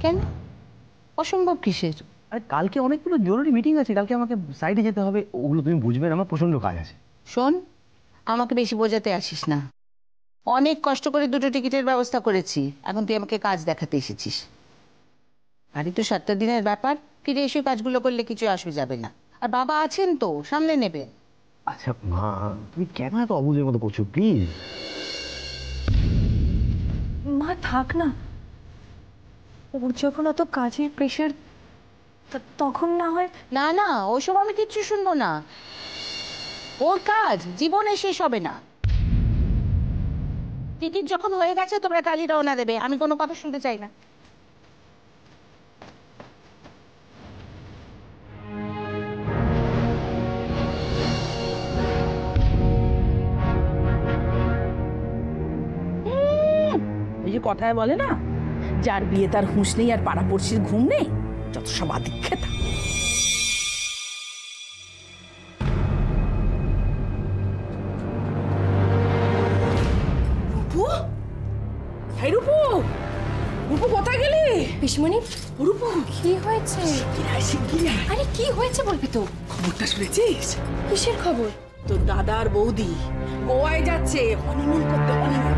কেন অসম্ভব কিসের? আরে কালকে অনেকগুলো জরুরি মিটিং আছে, কালকে আমাকে সাইডে যেতে হবে, ওগুলো তুমি বুঝবে না, আমার প্রচন্ড কাজ আছে। শোন, আমাকে বেশি বোঝাতে আসিস না। অনেক কষ্ট করে 2টো টিকিটের ব্যবস্থা করেছি, এখন তুই আমাকে কাজ দেখাতে এসেছিস। বাড়ি তো 7টা দিনের ব্যাপার, ফিরে এসে কাজগুলো করলে কিছু আসবে যাবে না। আর বাবা আছেন তো, সামলে নেবে। আচ্ছা মা, তুমি কেন এত অবুঝের মতো করছো প্লিজ? মা থাক না, ওর যখন অত কাজের প্রেশার তখন না হয়। না না, ওসব আমি কিচ্ছু শুনবো না। ওর কাজ জীবনে শেষ হবে না। টিকিট যখন হয়ে গেছে তোমরা কালই রওনা দেবে, আমি কোনো কথা শুনতে চাই না। এই যে কথায় বলে না, যার বিয়ে তার হুঁশ নেই আর পাড়াপড়শির ঘুম নেই, যত সব আদিক্ষেতা। রূপু, হ্যাঁ রূপু, রূপু কোথায় গেলি? পিসমণি, রূপু কি হয়েছে? আরে কি হয়েছে বলবি তো? খবরটা শুনেছিস? কিসের খবর? তোর দাদার বৌদি গোয়ায় যাচ্ছে হনিমুন করতে। হনিমুন?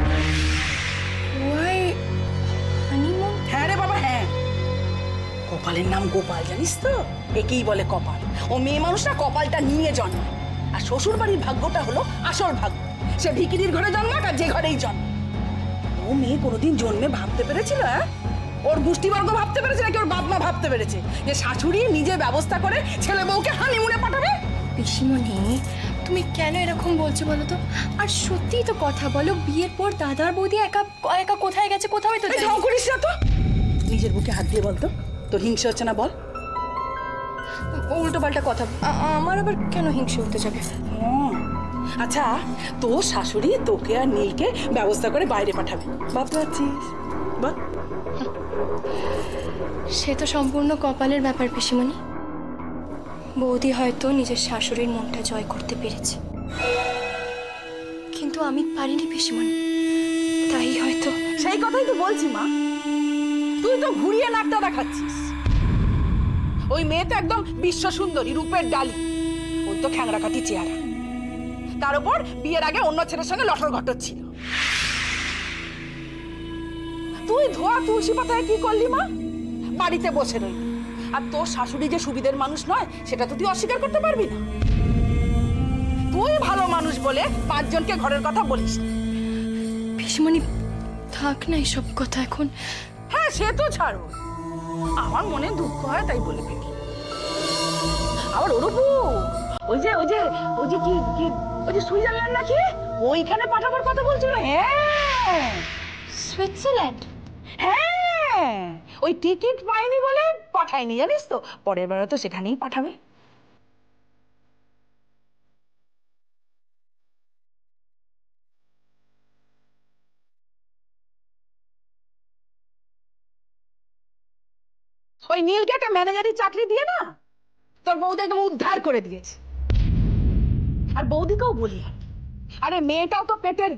Why honeymoon? হ্যাঁ রে বাবা, হ্যাঁ। কপালের নাম গোপাল, জানিস তো? একেই বলে কপাল। ও মেয়ে মানুষটা কপালটা নিয়ে জন্মায়, আর শ্বশুর বাড়ির ভাগ্যটা হলো আসল ভাগ্য। সে ভিকিরির ঘরে জন্মাক আর যে ঘরেই জন্ম। ও মেয়ে কোনোদিন জন্মে ভাবতে পেরেছিল ওর গোষ্ঠীবর্গ ভাবতে পেরেছে নাকি ওর বাপ মা ভাবতে পেরেছে যে শাশুড়ি নিজে ব্যবস্থা করে ছেলে বউকে হানিমুনে পাঠাবে? পিসমণি, তুমি কেন এরকম বলছো বলো তো? আর সত্যিই তো কথা বলো, বিয়ের পর দাদার বৌদি একা একা কোথায় গেছে? কোথাও তো ঢং করিস না তো। নিজের বুকে হাত দিয়ে বলতো, তোর হিংসা হচ্ছে না? বল। উল্টো পাল্টা কথা। আমার আবার কেন হিংসে হতে যাবে? আচ্ছা, তোর শাশুড়ি তোকে আর নীলকে ব্যবস্থা করে বাইরে পাঠাবে, ভাবতে পারছিস? বল। সে তো সম্পূর্ণ কপালের ব্যাপার পিসমণি। বৌদি হয়তো নিজের শাশুড়ির মনটা জয় করতে পেরেছে, কিন্তু আমি পারিনি পিসমণি, তাই হয়তো। সেই কথাই তো বলছি মা, তুই তো ঘুরিয়ে নাকটা দেখাচ্ছিস। ওই মেয়ে তো একদম বিশ্ব সুন্দরী, রূপের ডালি। ওই তো খ্যাংরাকাটি চেহারা, তার উপর বিয়ের আগে অন্য ছেলের সঙ্গে লটর ঘটর ছিল। তুই ধোয়া তুলসী পাতায় কি করলি মা? বাড়িতে বসে রইলি। আর তোর শাশুড়ি যে সুবিধের মানুষ নয় সেটা তো তুই অস্বীকার করতে পারবি না। তুই ভালো মানুষ বলে 5 জনকে ঘরের কথা বলিস। পিসমণি থাক না এসব কথা এখন। হ্যাঁ সে তো ছাড়ো, আমার মনে দুঃখ হয় তাই বলে ফেলি। আবার ওরূপু ওই যে সুইজারল্যান্ড নাকি ওইখানে পাঠাবার কথা বলছিল। হ্যাঁ সুইজারল্যান্ড? হ্যাঁ, ওই টিকিট পাইনি বলে পাঠায়নি, জানিস তো? পরের বার তো সেখানেই পাঠাবে। ওই নীলকে একটা ম্যানেজারি চাকরি দিয়ে না তোর বৌদি একদম উদ্ধার করে দিয়েছে। আর বৌদিকেও বলি, আরে মেয়েটাও তো পেটের,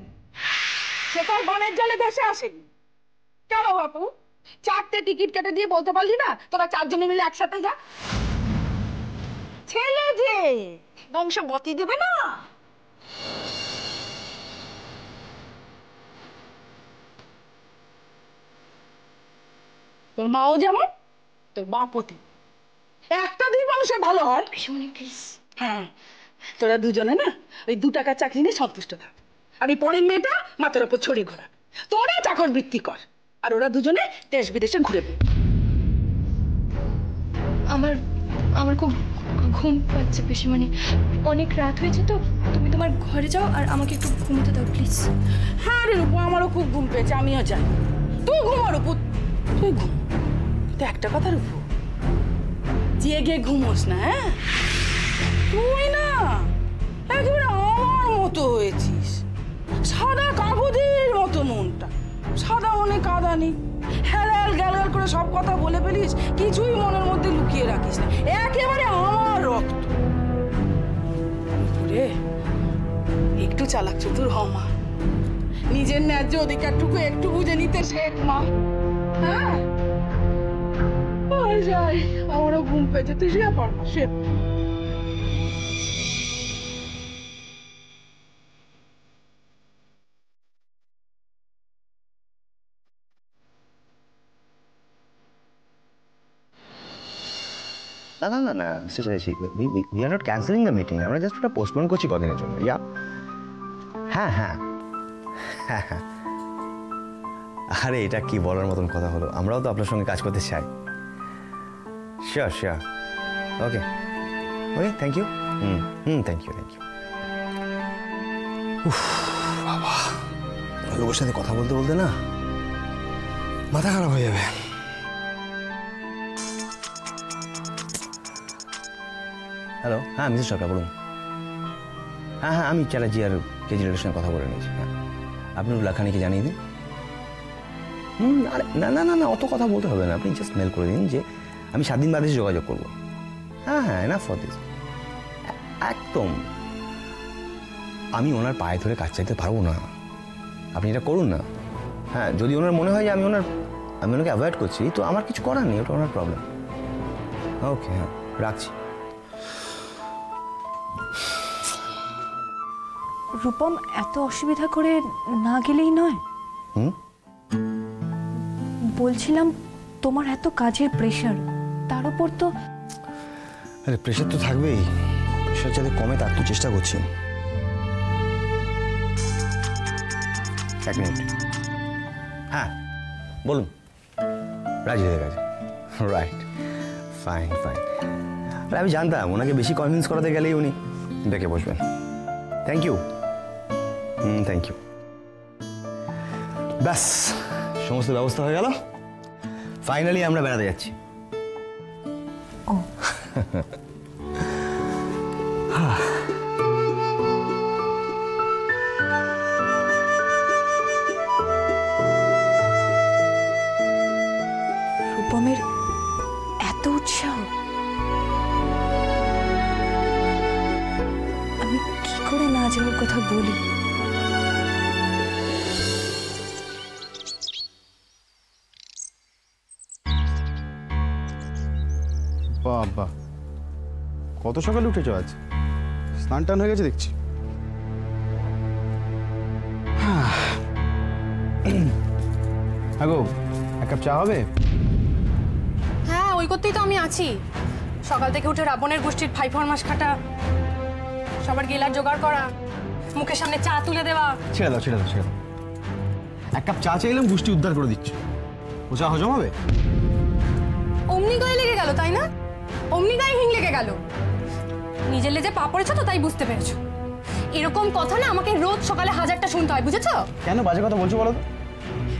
সে তো বনের জলে ভেসে আসেনি। কেন বাপু 4টে টিকিট কেটে দিয়ে বলতে পারলি না তোরা 4 জনে মিলে একসাথে যা? ছেলে যে বংশ বতি দেবে না। তোর মাও যেমন তোর বাপতি, একটা দুই মানুষের ভালো হয়। পিসমণি প্লিজ। হ্যাঁ, তোরা দুজনে না ওই 2 টাকার চাকরি নিয়ে সন্তুষ্ট থাক। আর এই পরের মেয়েটা মাথার উপর ছড়িয়ে ঘোরা, তোরা চাকর বৃত্তি কর, আর ওরা দুজনে দেশ বিদেশে ঘুরে। আমার আমার খুব ঘুম পাচ্ছে পিসমণি, অনেক রাত হয়েছে তো। তুমি তোমার ঘরে যাও আর আমাকে একটু ঘুমোতে দাও প্লিজ। হ্যাঁ রে রূপু, আমারও খুব ঘুম পেয়েছে, আমিও যাই। তুই ঘুমো রূপু, তুই ঘুম। তো একটা কথা রূপু, জেগে ঘুমোস না। হ্যাঁ তুই না একেবারে আমার মতো হয়েছিস, সাদা কাগজের মতো মনটা, সাদা মনে কাদা নেই। হ্যালাল গ্যালাল করে সব কথা বলে ফেলিস, কিছুই মনের মধ্যে লুকিয়ে রাখিস না, একেবারে আমার রক্ত। রে একটু চালাক চতুর হ মা, নিজের ন্যায্য অধিকারটুকু একটু বুঝে নিতে শেখ মা। হ্যাঁ যাই, আমারও ঘুম পেয়েছে, তুই শুয়ে পড়, শুয়ে পড়। না না না না we are not cancelling the meeting, আমরা জাস্ট ওটা পোস্টপোন করছি কদিনের জন্য। ইয়া হ্যাঁ হ্যাঁ হ্যাঁ হ্যাঁ। আরে এটা কি বলার মতন কথা হলো, আমরাও তো আপনার সঙ্গে কাজ করতে চাই। Sure sure, okay okay, thank you. Thank you thank you. বাবা, লোকের সাথে কথা বলতে বলতে না মাথা খারাপ হয়ে যাবে। হ্যালো, হ্যাঁ মিসেস সরকার বলুন। হ্যাঁ হ্যাঁ, আমি চ্যাটার্জি আর কেজরিওয়ালের সঙ্গে কথা বলে নিয়েছি। হ্যাঁ, আপনি লাখানিকে জানিয়ে দিন। আরে না না না না, অত কথা বলতে হবে না, আপনি জাস্ট মেল করে দিন যে আমি 7 দিন বাদে যোগাযোগ করবো। হ্যাঁ হ্যাঁ, এনাফ ফর দিস। একদম, আমি ওনার পায়ে ধরে কাজ চাইতে পারবো না, আপনি এটা করুন না। হ্যাঁ, যদি ওনার মনে হয় যে আমি ওনাকে অ্যাভয়েড করছি, তো আমার কিছু করার নেই, ওটা ওনার প্রবলেম। ওকে, হ্যাঁ রাখছি। রূপম, এত অসুবিধা করে না গেলেই নয়। বলছিলাম তোমার এত কাজের প্রেশার, তার উপর তো। আরে প্রেশার তো থাকবেই, প্রেশার যাতে কমে তার তো চেষ্টা করছি। এক মিনিট, হ্যাঁ বলুন। রাজি হয়ে গেছে, রাইট, ফাইন ফাইন। আরে আমি জানতাম ওনাকে বেশি কনভিন্স করাতে গেলেই উনি ডেকে বসবেন। Thank you, thank you. ব্যাস, সমস্ত ব্যবস্থা হয়ে গেল, ফাইনালি আমরা বেড়াতে যাচ্ছি। ও রূপমের এত উৎসাহ, আমি কি করে না যাওয়ার কথা বলি। বাবা, কত সকালে উঠেছ আজ? স্নান টান হয়ে গেছে দেখছি। হ্যাঁ গো, এক কাপ চা হবে? হ্যাঁ, ওই করতেই তো আমি আছি। সকাল থেকে উঠে রাবণের গোষ্ঠীর ফাই ফরমাস খাটা, সবার গেলার জোগাড় করা, মুখের সামনে চা তুলে দেওয়া। ছেড়ে দাও ছেড়ে দাও ছেড়ে দাও, এক কাপ চা চাইলাম, গোষ্ঠী উদ্ধার করে দিচ্ছ। ও চা হজম হবে? অমনি গায়ে লেগে গেল, তাই না? অমনি গায়ে হিং লেগে গেল। নিজের লেজে পা পড়েছো তো, তাই বুঝতে পেরেছো। এরকম কথা না আমাকে রোজ সকালে 1000টা শুনতে হয়, বুঝেছো? কেন বাজে কথা বলছো বলো তো?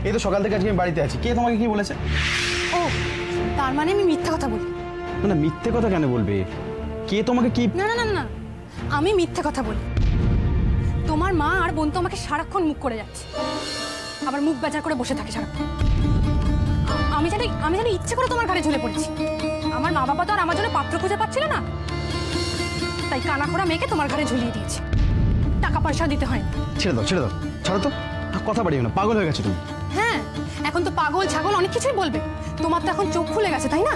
এই তো সকাল থেকে আজকে আমি বাড়িতে আছি, কে তোমাকে কি বলেছে? ও, তার মানে আমি মিথ্যা কথা বলি? না না, মিথ্যে কথা কেন বলবে? কে তোমাকে কি? না না না না, আমি মিথ্যে কথা বলি। তোমার মা আর বোন তো আমাকে সারাক্ষণ মুখ করে যাচ্ছে, আবার মুখ বেজার করে বসে থাকে সারাক্ষণ। আমি জানি ইচ্ছে করে তোমার ঘাড়ে ঝুলে পড়েছি। আমার মা বাবা তো আর আমার জন্য পাত্র খুঁজে পাচ্ছিল না, তাই কানাখোড়া মেয়েকে তোমার ঘাড়ে ঝুলিয়ে দিয়েছে। টাকা পয়সা দিতে হয় না। ছেড়ে দাও ছেড়ে দাও, ছাড়ো তো, কথা বাড়িও না, পাগল হয়ে গেছো তুমি। হ্যাঁ, এখন তো পাগল ছাগল অনেক কিছুই বলবে। তোমার তো এখন চোখ খুলে গেছে, তাই না?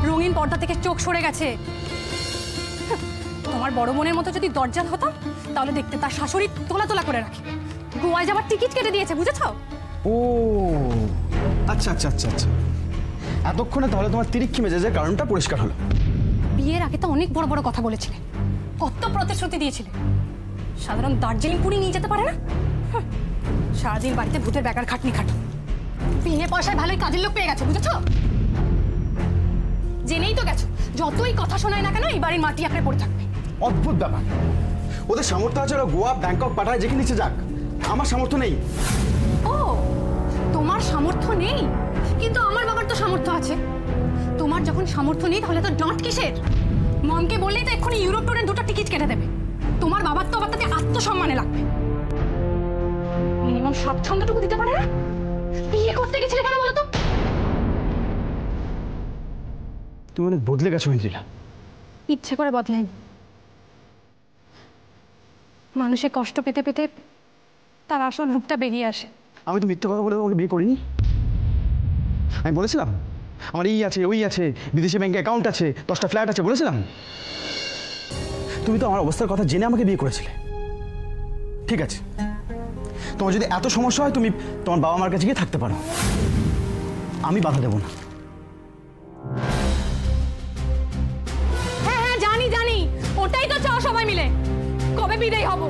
রঙিন পর্দা থেকে চোখ সরে গেছে। তোমার বড় বোনের মতো যদি দরজাল হতাম, তাহলে দেখতে তার শাশুড়ি তোলা তোলা করে রাখে, গোয়ায় যাবার টিকিট কেটে দিয়েছে, বুঝেছ? ও আচ্ছা আচ্ছা আচ্ছা আচ্ছা, এতক্ষণে তাহলে তোমার তিরিক্ষি মেজাজের কারণটা পরিষ্কার হলো। বিয়ের আগে তো অনেক বড় বড় কথা বলেছিলে, কত প্রতিশ্রুতি দিয়েছিলে। সাধারণ দার্জিলিং পুরি নিয়ে যেতে পারে না? সারাদিন বাড়িতে ভূতের বেকার খাটনি খাটো। বিনে পয়সায় ভালোই কাজের লোক পেয়ে গেছো, বুঝেছো? জেনেই তো গেছো, যতই কথা শোনায় না কেন এই বাড়ির মাটি আঁকড়ে পড়ে থাকবে। অদ্ভুত ব্যাপার, ওদের সামর্থ্য আছে ওরা গোয়া ব্যাংকক পাঠায়, যেখানে নিচে যাক। আমার সামর্থ্য নেই। ও, তোমার সামর্থ্য নেই, কিন্তু আমার বাবার তো সামর্থ্য আছে। তোমার যখন সামর্থ্য নেই, তাহলে তো ডাঁট কিসের? মমকে বললেই তো এক্ষুনি ইউরোপ ট্যুরের 2টা টিকিট কেটে দেবে। তোমার বাবার তো আবার তাতে আত্মসম্মানে লাগবে। মিনিমাম স্বাচ্ছন্দ্যটুকু দিতে পারে না? বিয়ে করতে গেছিলে কেন বলো তো? তুমি অনেক বদলে গেছো ইন্দ্রিলা। ইচ্ছে করে বদলাই। মানুষে কষ্ট পেতে পেতে তার আসল রূপটা বেরিয়ে আসে। আমি তো মিথ্যে কথা বলে তোমাকে বিয়ে করিনি। আমি বলেছিলাম আমার এই আছে ওই আছে, বিদেশি ব্যাংকে অ্যাকাউন্ট আছে, 10টা ফ্ল্যাট আছে, বলেছিলাম? তুমি তো আমার অবস্থার কথা জেনে আমাকে বিয়ে করেছিলে। ঠিক আছে, তোমার যদি এত সমস্যা হয় তুমি তোমার বাবা মার কাছে গিয়ে থাকতে পারো, আমি বাধা দেবো না। হ্যাঁ হ্যাঁ জানি জানি, ওটাই তো চাও সবাই মিলে। কবে বিদায় হব?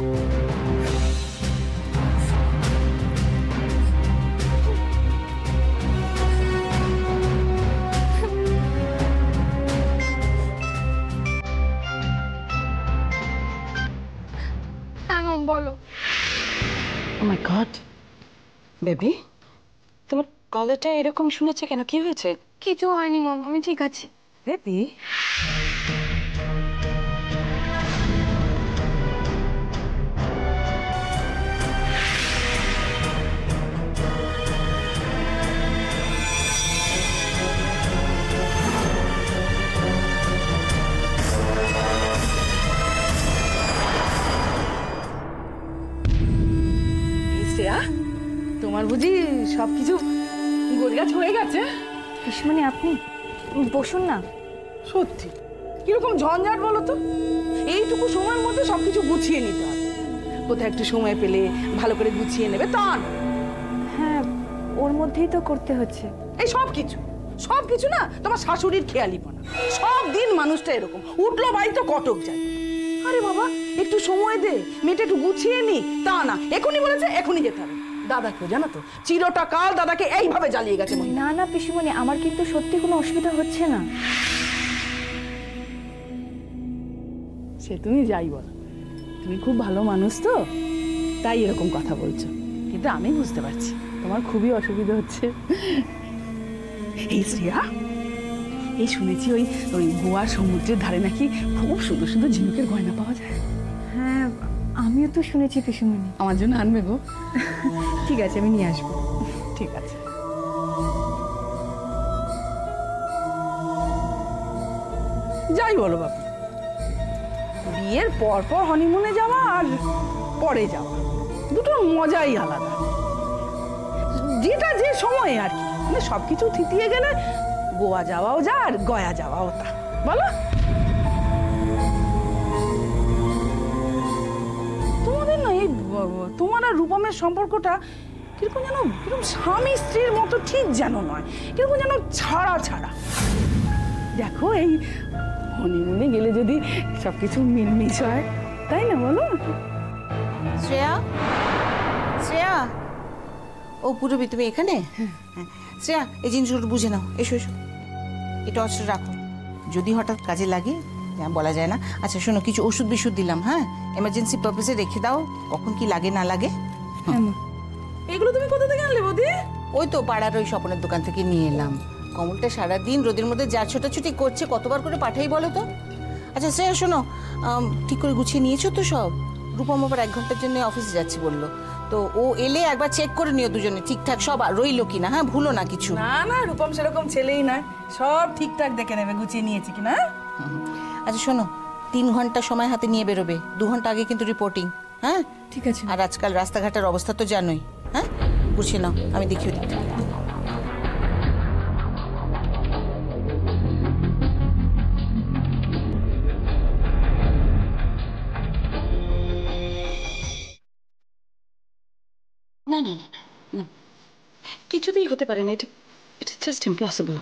বলো। ও মাই গড বেবি, তোমার গলাটা এরকম শুনেছে কেন? কি হয়েছে? কিছু হয়নি মম, আমি ঠিক আছি। বেবি তোমার বুঝি সবকিছু গোছগাছ হয়ে গেছে? পিসমণি আপনি বসুন না। সত্যি কিরকম ঝঞ্ঝাট বলো তো, এইটুকু সময়ের মধ্যে সবকিছু গুছিয়ে নিতে হবে। কোথায় একটু সময় পেলে ভালো করে গুছিয়ে নেবে তা না। হ্যাঁ ওর মধ্যেই তো করতে হচ্ছে। এই সব কিছু না তোমার শাশুড়ির খেয়ালিপনা। সব দিন মানুষটা এরকম, উঠলো বাড়ি তো কটক যায়। আরে বাবা একটু সময় দে, মেয়েটা একটু গুছিয়ে নি, তা না এখনই বলেছে এখনই যেতে হবে। দাদাকে জানো তো চিরটা কাল দাদাকে এইভাবে জ্বালিয়ে গেছে মহিলা। না না পিসমণি, আমার কিন্তু সত্যি কোনো অসুবিধা হচ্ছে না। সে তুমি যাই বলো, তুমি খুব ভালো মানুষ তো তাই এরকম কথা বলছো, কিন্তু আমি বুঝতে পারছি তোমার খুবই অসুবিধা হচ্ছে। এই শ্রেয়া, এই শুনেছি ওই ওই গোয়ার সমুদ্রের ধারে নাকি খুব সুন্দর সুন্দর ঝিনুকের গয়না পাওয়া যায়। হ্যাঁ আমিও তো শুনেছি পিসমণি। আমার জন্য আনবে গো? ঠিক আছে আমি নিয়ে আসবো। ঠিক আছে। যাই বলো বাবু, বিয়ের পর পর হনিমুনে যাওয়া আর পরে যাওয়া দুটোর মজাই আলাদা। যেটা যে সময়ে আর কি, মানে সবকিছু থিতিয়ে গেলে গোয়া যাওয়াও যা আর গয়া যাওয়াও তা, বলো? তোমাদের না এই তোমার আর রূপমের সম্পর্কটা কিরকম যেন, কিরকম স্বামী স্ত্রীর মতো ঠিক যেন নয়, কিরকম যেন ছাড়া ছাড়া। দেখো এই হনিমুনে গেলে যদি সবকিছু মিলমিশ হয়, তাই না বলো? শ্রেয়া, শ্রেয়া, ও পুরবি তুমি এখানে? হ্যাঁ শ্রেয়া, এই জিনিসগুলো বুঝে নাও, এসো এসো, এটা অস্ত্র রাখো, যদি হঠাৎ কাজে লাগে বলা যায় না। আচ্ছা শোনো, কিছু ওষুধ বিষুধ দিলাম, হ্যাঁ এমার্জেন্সি পারপাসে রেখে দাও, কখন কি লাগে না লাগে। এগুলো তুমি কোথা থেকে আনলে বৌদি? ওই তো পাড়ার ওই স্বপনের দোকান থেকে নিয়ে এলাম। কমলটা সারাদিন রোদের মধ্যে যা ছোটাছুটি করছে, কতবার করে পাঠাই বলো তো। আচ্ছা শ্রেয়া শোনো, ঠিক করে গুছিয়ে নিয়েছো তো সব? রূপম আবার 1 ঘন্টার জন্য অফিসে যাচ্ছে বললো, তো ও এলে একবার চেক করে নিও দুজনে ঠিকঠাক সব রইলো কিনা, হ্যাঁ ভুলো না কিছু। না না, রূপম সেরকম ছেলেই নয়, সব ঠিকঠাক দেখে নেবে গুছিয়ে নিয়েছি কিনা। আচ্ছা শোনো, 3 ঘন্টা সময় হাতে নিয়ে বেরোবে, 2 ঘন্টা আগে কিন্তু রিপোর্টিং। হ্যাঁ ঠিক আছে। আর আজকাল রাস্তাঘাটের অবস্থা তো জানোই, হ্যাঁ গুছিয়ে নাও, আমি দেখিয়ে দিচ্ছি। না না না, কিছুতেই হতে পারে না, এটা জাস্ট ইম্পসিবল।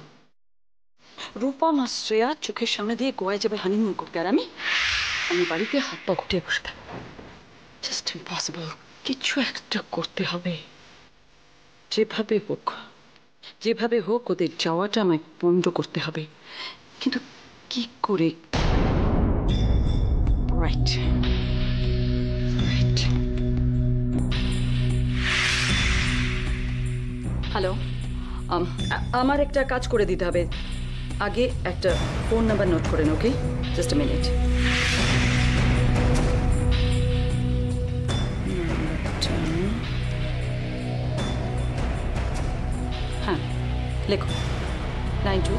রূপম আর শ্রেয়া চোখের সামনে দিয়ে গোয়ায় যাবে হানিমুন করতে, আর আমি বাড়িতে হাত পা ঘুটিয়ে বসে থাকবো। Just impossible. কিছু একটা করতে হবে, যেভাবে হোক ওদের যাওয়াটা আমায় বন্ধ করতে হবে, কিন্তু কি করে? Right right. হ্যালো, আমার একটা কাজ করে দিতে হবে, আগে একটা ফোন নাম্বার নোট করেন। ওকে, জাস্ট আ মিনিট। হ্যাঁ লেখো, 92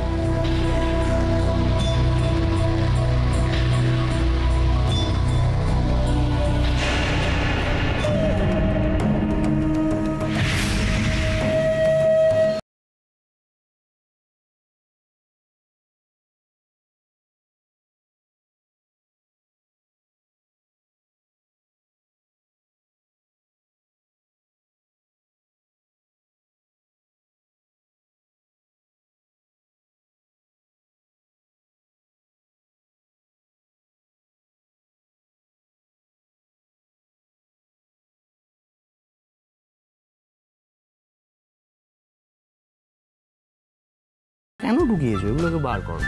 কেন ঢুকিয়েছো? এগুলোকে বার করো।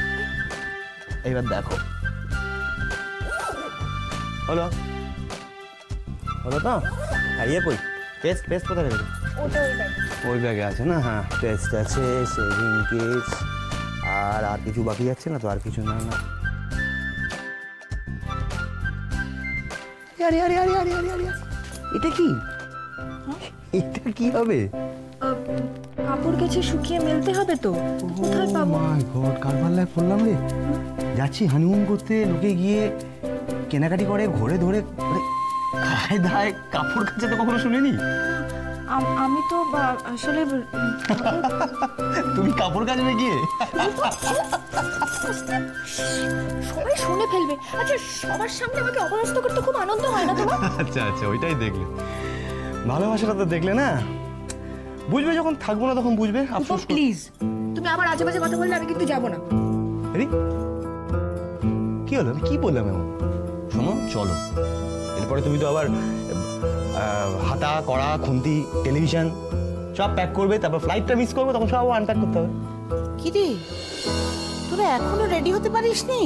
এইবার দেখো হলো হলো তো? আর ইয়ে কই পেস্ট পেস্ট কোথায় রেখেছো? ওই ব্যাগে আছে না? হ্যাঁ পেস্ট আছে, সেভিং কেস, আর কিছু বাকি যাচ্ছে না তো? আর কিছু না না। আরে আরে আরে আরে আরে আরে এটা কি? এটা কি হবে? কাপড় কেচে শুকিয়ে মেলতে হবে তো, কোথায় পাবো? মাই গড, কার পাল্লায় পড়লাম রে। যাচ্ছি হানিমুন করতে, লোকে গিয়ে কেনাকাটি করে ঘরে ধরে খায় দায় কাপড় কাচা তো কখনো শুনিনি। আমি তো আসলে তুমি কাপড় কাচবে গিয়ে? সবাই শুনে ফেলবে। আচ্ছা, সবার সামনে আমাকে অপদস্থ করতে খুব আনন্দ হয় না তোমার? আচ্ছা আচ্ছা, ওইটাই দেখলে। ভালোবাসাটা তো দেখলে না, বুঝবে যখন থাকবো না তখন বুঝবে। আফসোস প্লিজ, তুমি আবার আজে বাজে কথা বললে আমি কিন্তু যাবো না। কি হলো? আমি কি বললাম এমন? শোনো, চলো। এরপরে তুমি তো আবার হাতা, কড়া, খুন্তি, টেলিভিশন সব প্যাক করবে, তারপর ফ্লাইটটা মিস করবে, তখন সব আনপ্যাক করতে হবে। কি রে, তোরা এখনো রেডি হতে পারিসনি?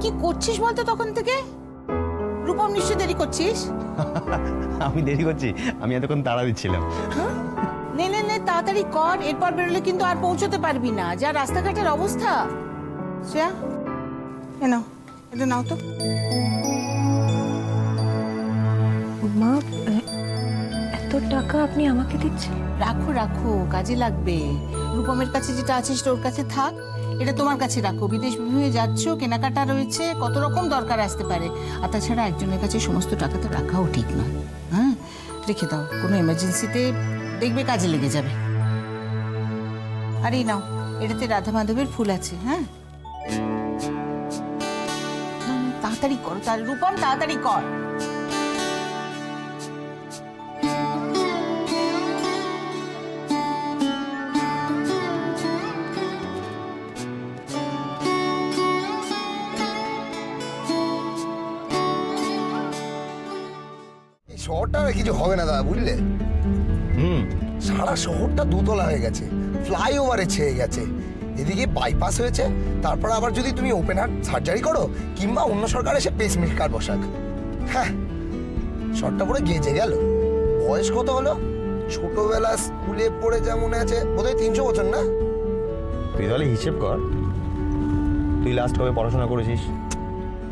কি করছিস বলতো তখন থেকে? রূপম নিশ্চয় দেরি করছিস। আমি দেরি করছি? আমি এতক্ষণ তাড়া দিচ্ছিলাম। নে নে নে, তাড়াতাড়ি কর, এরপর বেরোলে কিন্তু আর পৌঁছতে পারবি না, যা রাস্তাঘাটের অবস্থা। শ্রেয়া, এ নাও, এটা নাও তো। মা, এত টাকা আপনি আমাকে দিচ্ছেন? রাখো রাখো, কাজে লাগবে। রূপমের কাছে যেটা আছে সেটা ওর কাছে থাক, এটা তোমার কাছে রাখো। বিদেশ বিভুঁয়ে যাচ্ছ, কেনাকাটা রয়েছে, কত রকম দরকার আসতে পারে। আর তাছাড়া একজনের কাছে সমস্ত টাকা তো রাখাও ঠিক নয়। হ্যাঁ, রেখে দাও, কোনো এমার্জেন্সিতে দেখবে কাজে লেগে যাবে। আর এই নাও, এটাতে রাধা মাধবের ফুল আছে। হ্যাঁ, তাড়াতাড়ি করো, তার রূপম তাড়াতাড়ি কর। শহরটা কিছু হবে না দাদা, বুঝলে? সারা শহরটা দুতলা হয়ে গেছে, ফ্লাইওভারে ছেয়ে গেছে, এদিকে বাইপাস হয়েছে, তারপর আবার যদি তুমি ওপেন হার্ট সার্জারি করো কিংবা অন্য সরকার এসে পেস মেকার বসাক, হ্যাঁ শহরটা পুরো গেজে গেল। বয়স কত হলো? ছোটবেলা স্কুলে পড়ে যা মনে আছে, বোধহয় 300 বছর না? তুই তাহলে হিসেব কর, তুই লাস্ট কবে পড়াশোনা করেছিস?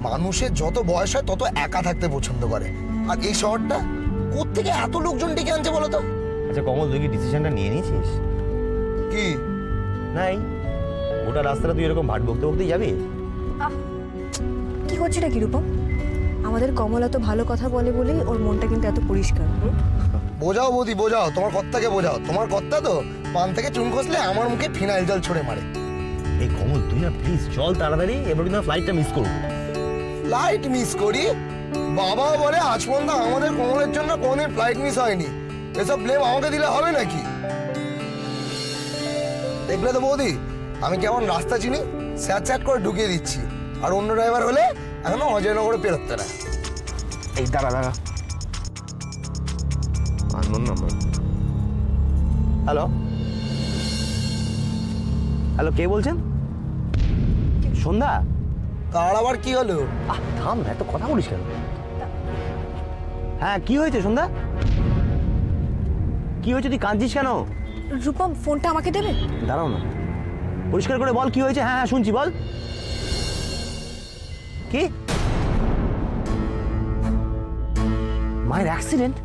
মানুষের যত বয়স হয় তত একা থাকতে পছন্দ করে, আর এই শহরটা কোত্থেকে এত লোকজন ডেকে আনছে বলো তো? আচ্ছা কমল, তুই কি ডিসিশনটা নিয়ে নিয়েছিস? কি নাই, গোটা রাস্তাটা তুই এরকম ভাট বকতে বকতে যাবি? কি হচ্ছে না কি রূপম? আমাদের কমলা তো ভালো কথা বলে বলেই ওর মনটা কিন্তু এত পরিষ্কার। বোঝাও বৌদি, বোঝাও, তোমার কর্তাকে বোঝাও। তোমার কর্তা তো পান থেকে চুন খসলে আমার মুখে ফিনাইল জল ছড়ে মারে। এই কমল, তুই না প্লিজ চল তাড়াতাড়ি, এবার কিন্তু ফ্লাইটটা মিস করবো। ফ্লাইট মিস করি? বাবা বলে আজ পর্যন্ত আমাদের কোমলের জন্য কোনদিন ফ্লাইট মিস হয়নি, এসব ব্লেম আমাকে দিলে হবে নাকি? দেখলে তো বৌদি, আমি কেমন রাস্তা চিনি, স্যাট স্যাট করে ঢুকিয়ে দিচ্ছি। আর অন্য ড্রাইভার হলে এখনো অজয়নগরে পেরোতে না। এই দাঁড়া দাঁড়া, আননোন নাম্বার। হ্যালো হ্যালো, কে বলছেন? সন্ধ্যা? তার আবার কি হলো? থাম না, এত কথা বলিস কেন? হ্যাঁ, কি হয়েছে সন্ধ্যা? কি হয়েছে, তুই কাঁদছিস কেন? রূপম, ফোনটা আমাকে দেবে? দাঁড়াও না, পরিষ্কার করে বল কি হয়েছে। হ্যাঁ হ্যাঁ শুনছি, বল। কি? মায়ের অ্যাক্সিডেন্ট?